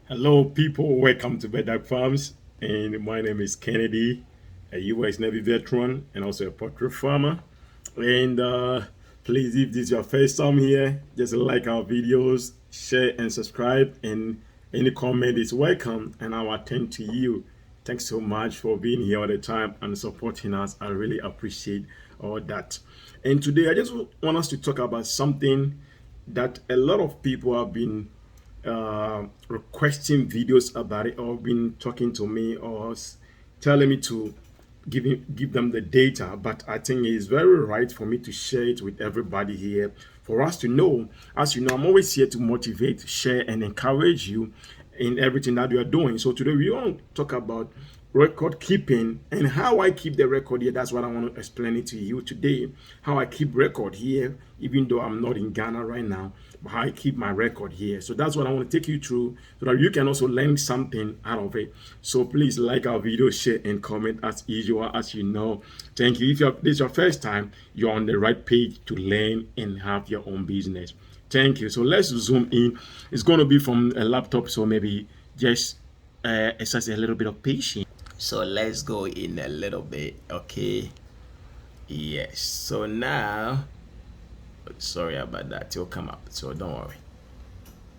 Hello, people. Welcome to Bedak Farms. And my name is Kennedy, a U.S. Navy veteran and also a poultry farmer. And please, if this is your first time here, just like our videos, share and subscribe. And any comment is welcome, and I'll attend to you. Thanks so much for being here all the time and supporting us. I really appreciate all that. And today, I just want us to talk about something that a lot of people have been requesting videos about it, or been talking to me, or telling me to give them the data. But I think it's very right for me to share it with everybody here, for us to know. As you know, I'm always here to motivate, share, and encourage you in everything that you are doing. So today we want to talk about record keeping and how I keep the record here. That's what I want to explain it to you today. How I keep record here, even though I'm not in Ghana right now, but how I keep my record here. So that's what I want to take you through, so that you can also learn something out of it. So please like our video, share, and comment as usual. As you know, thank you. If this is your first time, you're on the right page to learn and have your own business. Thank you. So let's zoom in. It's going to be from a laptop, so maybe just exercise a little bit of patience. So let's go in a little bit, okay? Yes. So now, sorry about that. It'll come up. So don't worry.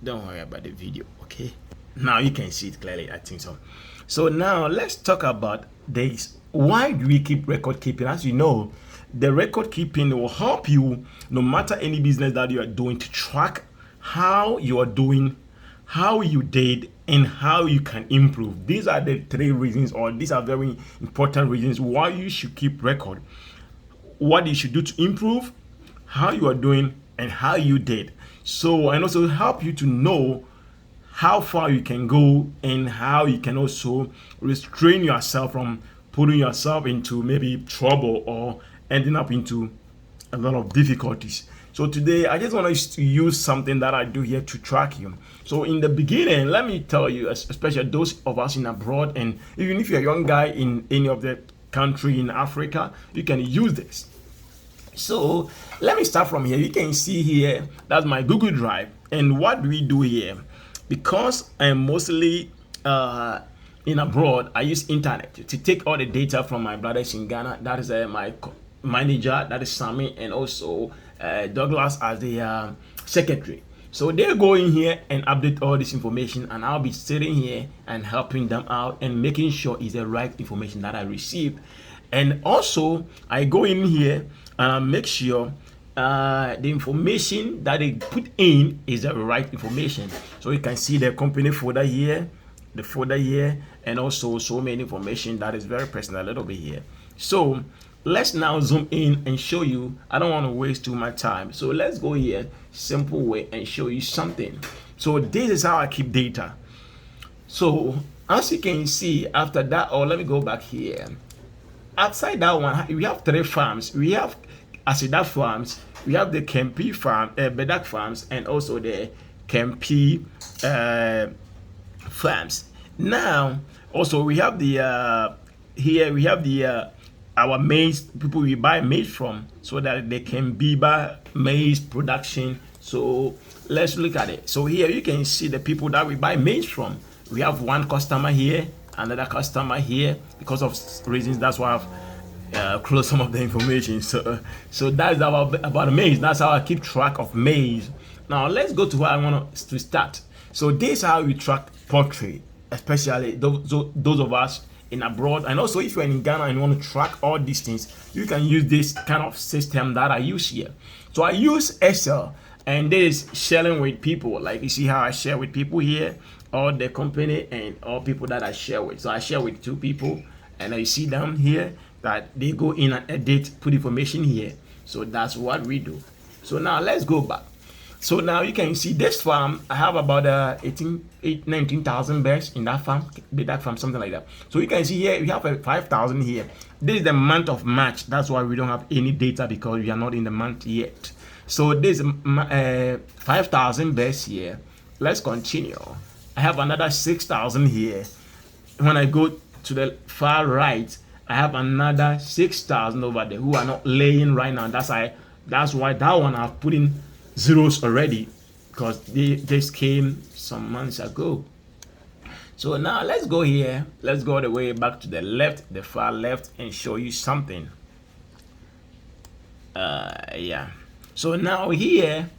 Don't worry about the video, okay? Now you can see it clearly. I think so. So now let's talk about this. Why do we keep record keeping? As you know, the record keeping will help you, no matter any business that you are doing, to track how you are doing, how you did, and how you can improve. These are the three reasons, or these are very important reasons why you should keep record. What you should do to improve, how you are doing, and how you did. So, and also help you to know how far you can go, and how you can also restrain yourself from putting yourself into maybe trouble or ending up into a lot of difficulties. So today I just want us to use something that I do here to track you. So in the beginning, let me tell you, especially those of us in abroad, and even if you're a young guy in any of the country in Africa, you can use this. So let me start from here. You can see here, that's my Google Drive. And what do we do here? Because I'm mostly in abroad, I use internet to take all the data from my brothers in Ghana. That is my manager, that is Sammy, and also Douglas as the secretary. So they go in here and update all this information, and I'll be sitting here and helping them out and making sure it's the right information that I receive. And also I go in here and I make sure the information that they put in is the right information. So you can see the company folder here, the folder here, and also so many information that is very personal a little bit here. So let's now zoom in and show you. I don't want to waste too much time, so let's go here, simple way, and show you something. So this is how I keep data. So as you can see, after that, or let me go back here. Outside that one, we have three farms. We have Asida farms, we have the Kempi farm, Bedak farms, and also the Kempi farms. Now also we have the here we have the our maize, people we buy maize from, so that they can be by maize production. So let's look at it. So here you can see the people that we buy maize from. We have one customer here, another customer here. Because of reasons, that's why I've closed some of the information. So that's about maize. That's how I keep track of maize. Now let's go to where I want to start. So this is how we track poultry, especially those of us in abroad. And also if you're in Ghana and you want to track all these things, you can use this kind of system that I use here. So I use Excel, and this is sharing with people. Like you see how I share with people here, all the company and all people that I share with. So I share with two people, and I see them here that they go in and edit, put information here. So that's what we do. So now let's go back. So now you can see this farm, I have about 19,000 birds in that farm, something like that. So you can see here, we have 5,000 here. This is the month of March. That's why we don't have any data, because we are not in the month yet. So this 5,000 birds here. Let's continue. I have another 6,000 here. When I go to the far right, I have another 6,000 over there who are not laying right now. That's why that one I've put in zeros already, because they just came some months ago. So now let's go here. Let's go all the way back to the left, the far left, and show you something. Yeah. So now here,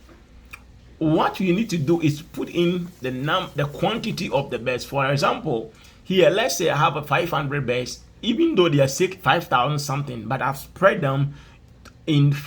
what you need to do is put in the quantity of the birds. For example, here, let's say I have a 500 birds, even though they are 5,000 something, but I've spread them in 6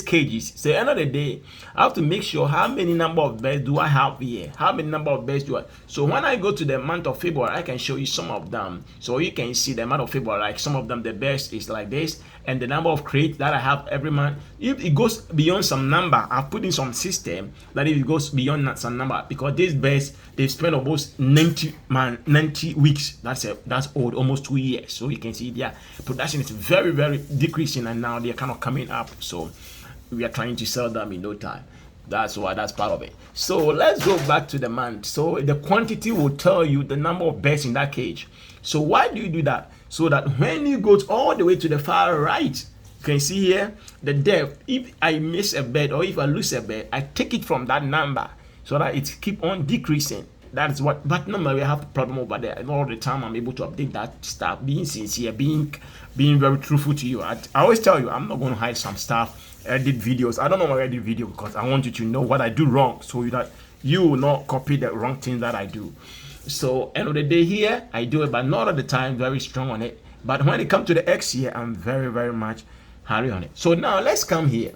kgs. So end of the day, I have to make sure how many number of birds do I have here, how many number of birds do I. So when I go to the month of February, I can show you some of them, so you can see the month of February. Like some of them, the best is like this, and the number of crates that I have every month. If it goes beyond some number, I've put in some system that if it goes beyond some number, because these birds, they've spent almost 90 weeks. That's old, almost 2 years. So you can see their production is very, very decreasing, and now they're kind of coming up. So we are trying to sell them in no time. That's why that's part of it. So let's go back to the month. So the quantity will tell you the number of birds in that cage. So why do you do that? So that when you go all the way to the far right, you can see here the depth. If I miss a bird or if I lose a bird, I take it from that number so that it keep on decreasing. That's what. But normally I have a problem over there, and all the time I'm able to update that stuff, being sincere, being very truthful to you. I always tell you I'm not going to hide some stuff. Edit videos. I don't know why I edit video, because I want you to know what I do wrong, so that you will not copy the wrong things that I do. So end of the day here, I do it, but not all the time very strong on it. But when it comes to the X here, I'm very, very much hurry on it. So now let's come here.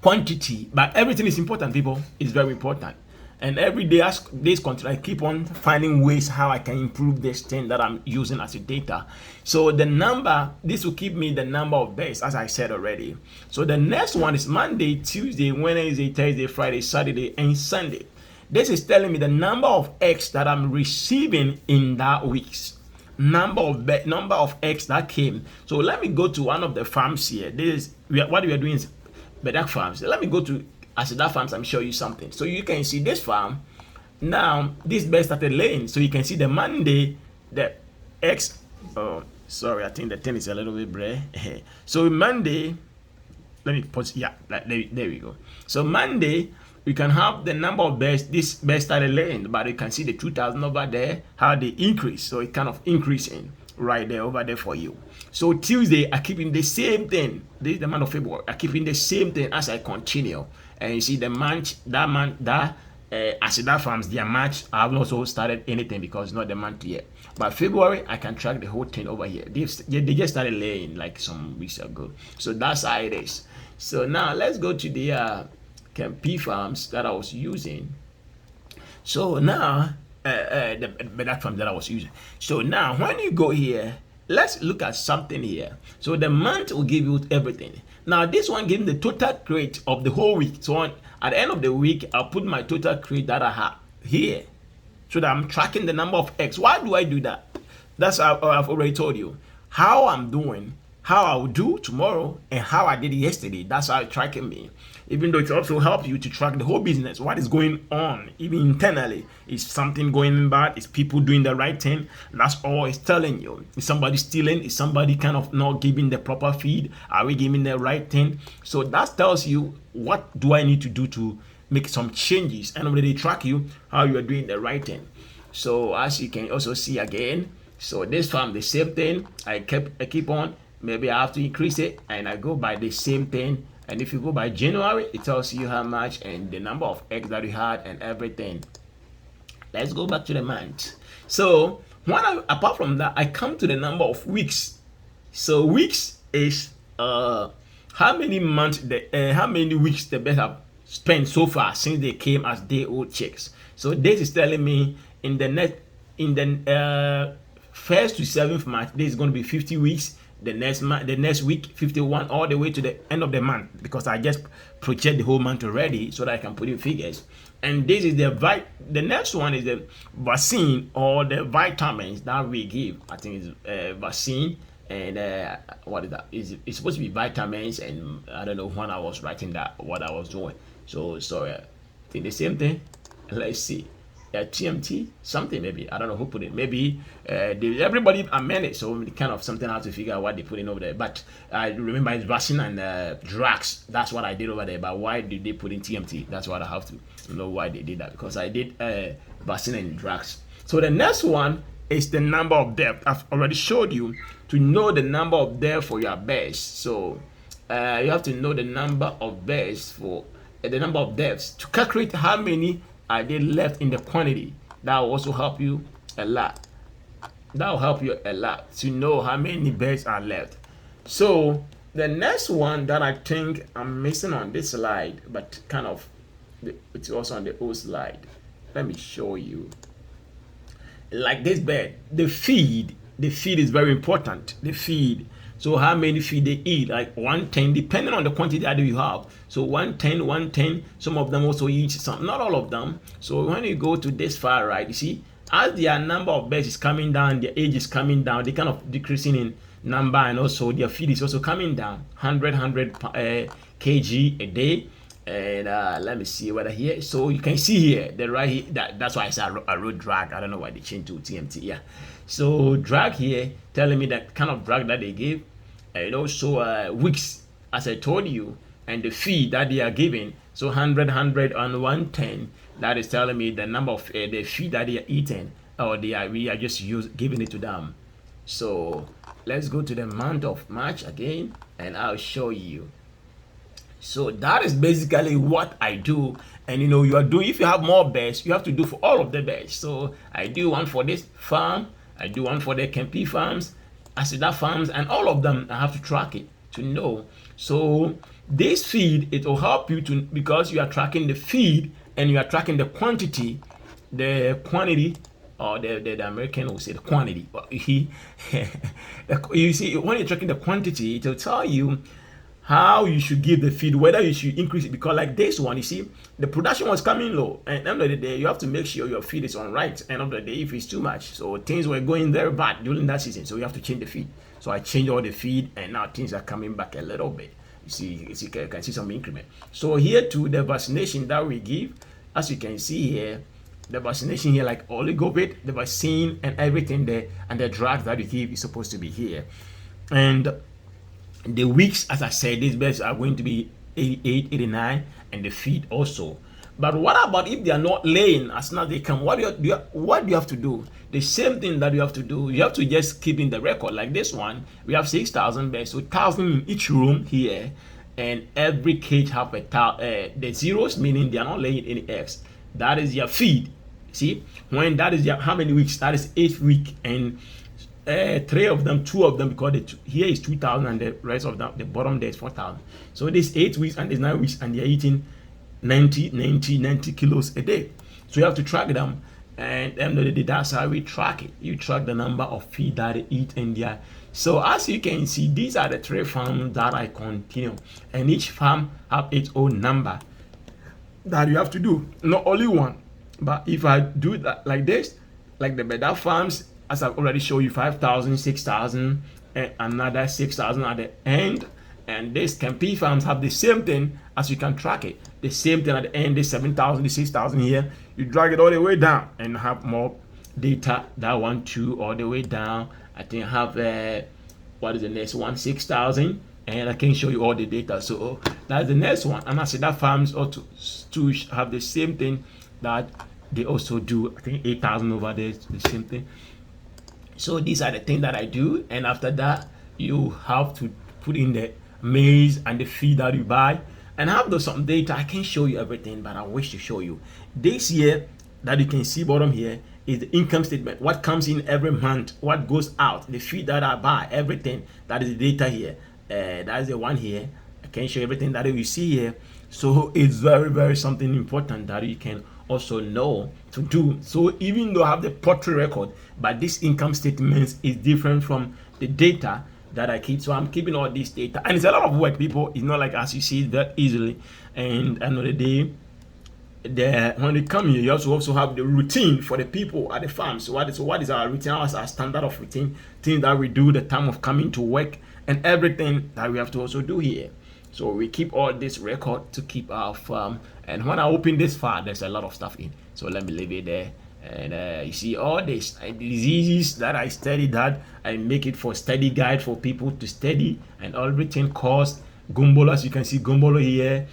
Quantity, but everything is important, people. It's very important. And every day, as days continue, I keep on finding ways how I can improve this thing that I'm using as a data. So the number, this will give me the number of days, as I said already. So the next one is Monday, Tuesday, Wednesday, Thursday, Friday, Saturday, and Sunday. This is telling me the number of eggs that I'm receiving in that week's number of eggs that came. So let me go to one of the farms here. What we are doing is Bedak farms. Let me go to Asida farms and show you something. So you can see this farm. Now this bird started laying. So you can see the Monday, the eggs. Oh, sorry, I think the thing is a little bit blurry. So Monday, let me pause. Yeah, there we go. So Monday, we can have the number of birds. This bird started laying, but you can see the 2,000 over there, how they increase. So it kind of increasing right there over there for you. So Tuesday, I keep in the same thing. This is the month of February. I keep in the same thing as I continue. And you see the month, Asida farms, their March, I haven't also started anything because it's not the month yet. But February, I can track the whole thing over here. They just started laying like some weeks ago. So that's how it is. So now let's go to the P farms that I was using. So now, that farm that I was using. So now, when you go here, let's look at something here. So the month will give you everything. Now this one gives the total crate of the whole week. So at the end of the week, I'll put my total crate that I have here, so that I'm tracking the number of eggs. Why do I do that? That's how I've already told you how I'm doing, how I will do tomorrow, and how I did yesterday. That's how it's tracking me. Even though it also helps you to track the whole business, what is going on, even internally. Is something going bad? Is people doing the right thing? That's all it's telling you. Is somebody stealing? Is somebody kind of not giving the proper feed? Are we giving the right thing? So that tells you what do I need to do to make some changes, and they track you how you are doing the right thing. So as you can also see again, so this farm, the same thing. I keep on. Maybe I have to increase it, and I go by the same thing. And if you go by January, it tells you how much and the number of eggs that you had and everything. Let's go back to the month. So apart from that, I come to the number of weeks. So weeks is how many weeks the birds have spent so far since they came as day-old chicks. So this is telling me in the 1st to 7th March, this is going to be 50 weeks. The next week 51, all the way to the end of the month, because I just project the whole month already so that I can put in figures. And this is the next one is the vaccine or the vitamins that we give. I think it's vaccine and what is that? It's supposed to be vitamins, and I don't know when I was writing that what I was doing. So sorry, I think the same thing. Let's see. TMT something, maybe I don't know who put it. Maybe everybody amended, so kind of something I have to figure out what they put in over there. But I remember it's vaccine and drugs. That's what I did over there. But why did they put in TMT? That's what I have to know why they did that, because I did vaccine and drugs. So the next one is the number of depth. I've already showed you to know the number of depth for your best. So you have to know the number of beds for the number of depths to calculate how many are they left in the quantity. That will also help you a lot. That will help you a lot to know how many beds are left. So the next one that I think I'm missing on this slide, but kind of it's also on the old slide. Let me show you. Like this bed, the feed is very important. The feed. So how many feed they eat, like 110, depending on the quantity that you have. So 110. Some of them also eat some, not all of them. So when you go to this far right, you see, as their number of birds is coming down, their age is coming down, they kind of decreasing in number, and also their feed is also coming down, 100 kg a day. And let me see whether here. So you can see here, the right here, that's why I said a road drag. I don't know why they changed to TMT. Yeah. So drag here telling me that kind of drag that they give, and also weeks, as I told you, and the feed that they are giving. So 100, and 110. That is telling me the number of the feed that they are eating, or we are just giving it to them. So let's go to the month of March again, and I'll show you. So that is basically what I do. And you are doing, if you have more birds, you have to do for all of the birds. So I do one for this farm, I do one for the Kempi farms, Asida farms, and all of them I have to track it to know. So this feed, it will help you to, because you are tracking the feed and you are tracking the quantity, or the American will say the quantity. You see, when you're tracking the quantity, it will tell you how you should give the feed, whether you should increase it, because like this one, you see, the production was coming low, and at the end of the day, you have to make sure your feed is on right. End of the day, if it's too much, so things were going very bad during that season, so you have to change the feed. So I changed all the feed, and now things are coming back a little bit. You can see some increment. So here too, the vaccination that we give, as you can see here, the vaccination here, like oligobit, the vaccine and everything there, and the drugs that we give is supposed to be here. And the weeks, as I said, these birds are going to be 88, 89, and the feed also. But what about if they are not laying as soon as they come? What do you have to do? The same thing that you have to do. You have to just keep in the record. Like this one, we have 6,000 birds, so 1,000 in each room here, and every cage have the zeros, meaning they are not laying any eggs. That is your feed. See, when that is how many weeks? That is 8 weeks, and 3 of them, 2 of them, because here is 2,000 and the rest of them, the bottom there is 4,000. So this 8 weeks and this 9 weeks, and they're eating 90 kilos a day. So you have to track them, and that's how we track it. You track the number of feed that they eat in there. So as you can see, these are the 3 farms that I continue, and each farm have its own number that you have to do. Not only one, but if I do that like this, like the better farms, as I've already showed you, 5,000, 6,000, and another 6,000 at the end. And these Kempi farms have the same thing, as you can track it. The same thing at the end, the 7,000, the 6,000 here. You drag it all the way down and have more data. That one too, all the way down. I think I have, what is the next one? 6,000. And I can show you all the data. So that's the next one. And I said that farms ought to have the same thing that they also do. I think 8,000 over there, the same thing. So these are the things that I do, and after that, you have to put in the maize and the feed that you buy, and have some data. I can show you everything, but I wish to show you this year that you can see bottom here is the income statement. What comes in every month, what goes out, the feed that I buy, everything. That is the data here. That is the one here. I can show you everything that you see here. So it's very, very something important that you can also know to do. So even though I have the poultry record, but this income statement is different from the data that I keep. So I'm keeping all this data, and it's a lot of work, people. It's not like as you see it that easily. And another day, when they come here, you also have the routine for the people at the farm. So what is our routine? What's our standard of routine? Things that we do, the time of coming to work, and everything that we have to also do here. So we keep all this record to keep our farm. And when I open this file, there's a lot of stuff in. So let me leave it there. And you see all these diseases that I study, that I make it for study guide for people to study, and everything cost. Gumbolo, as you can see, Gumbolo here,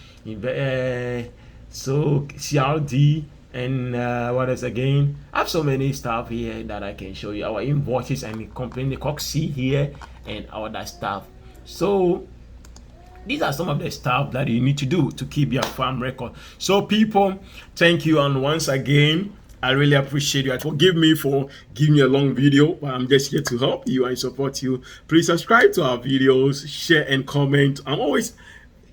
so CRD, and what else again? I have so many stuff here that I can show you. Our invoices and the company, the Coxie here, and all that stuff. So these are some of the stuff that you need to do to keep your farm record. So people, thank you, and once again, I really appreciate you. Forgive me for giving you a long video, but I'm just here to help you and support you. Please subscribe to our videos, share and comment. I'm always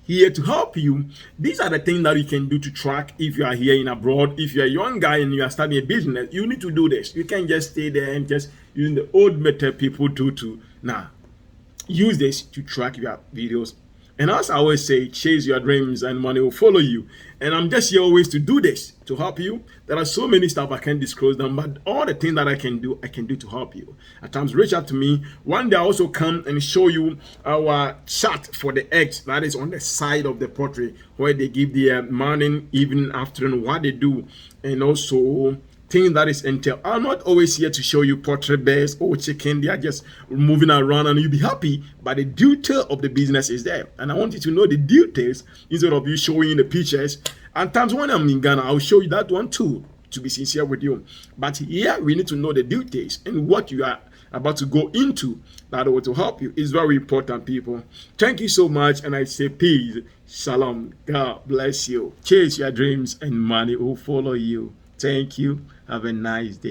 here to help you. These are the things that you can do to track if you are here in abroad. If you're a young guy and you are starting a business, you need to do this. You can't just stay there and just using the old method people do to now. Use this to track your videos. And as I always say, chase your dreams and money will follow you. And I'm just here always to do this, to help you. There are so many stuff I can't disclose them, but all the things that I can do to help you. At times, reach out to me. One day I also come and show you our chart for the eggs that is on the side of the poultry, where they give the morning, evening, afternoon, what they do. And also thing that is entail. I'm not always here to show you poultry, bears or chicken. They are just moving around and you'll be happy, but the detail of the business is there. And I want you to know the details instead of you showing the pictures. And times when I'm in Ghana, I'll show you that one too, to be sincere with you. But here we need to know the details and what you are about to go into that will to help you. It's very important, people. Thank you so much, and I say peace, shalom, God bless you. Chase your dreams and money will follow you. Thank you. Have a nice day.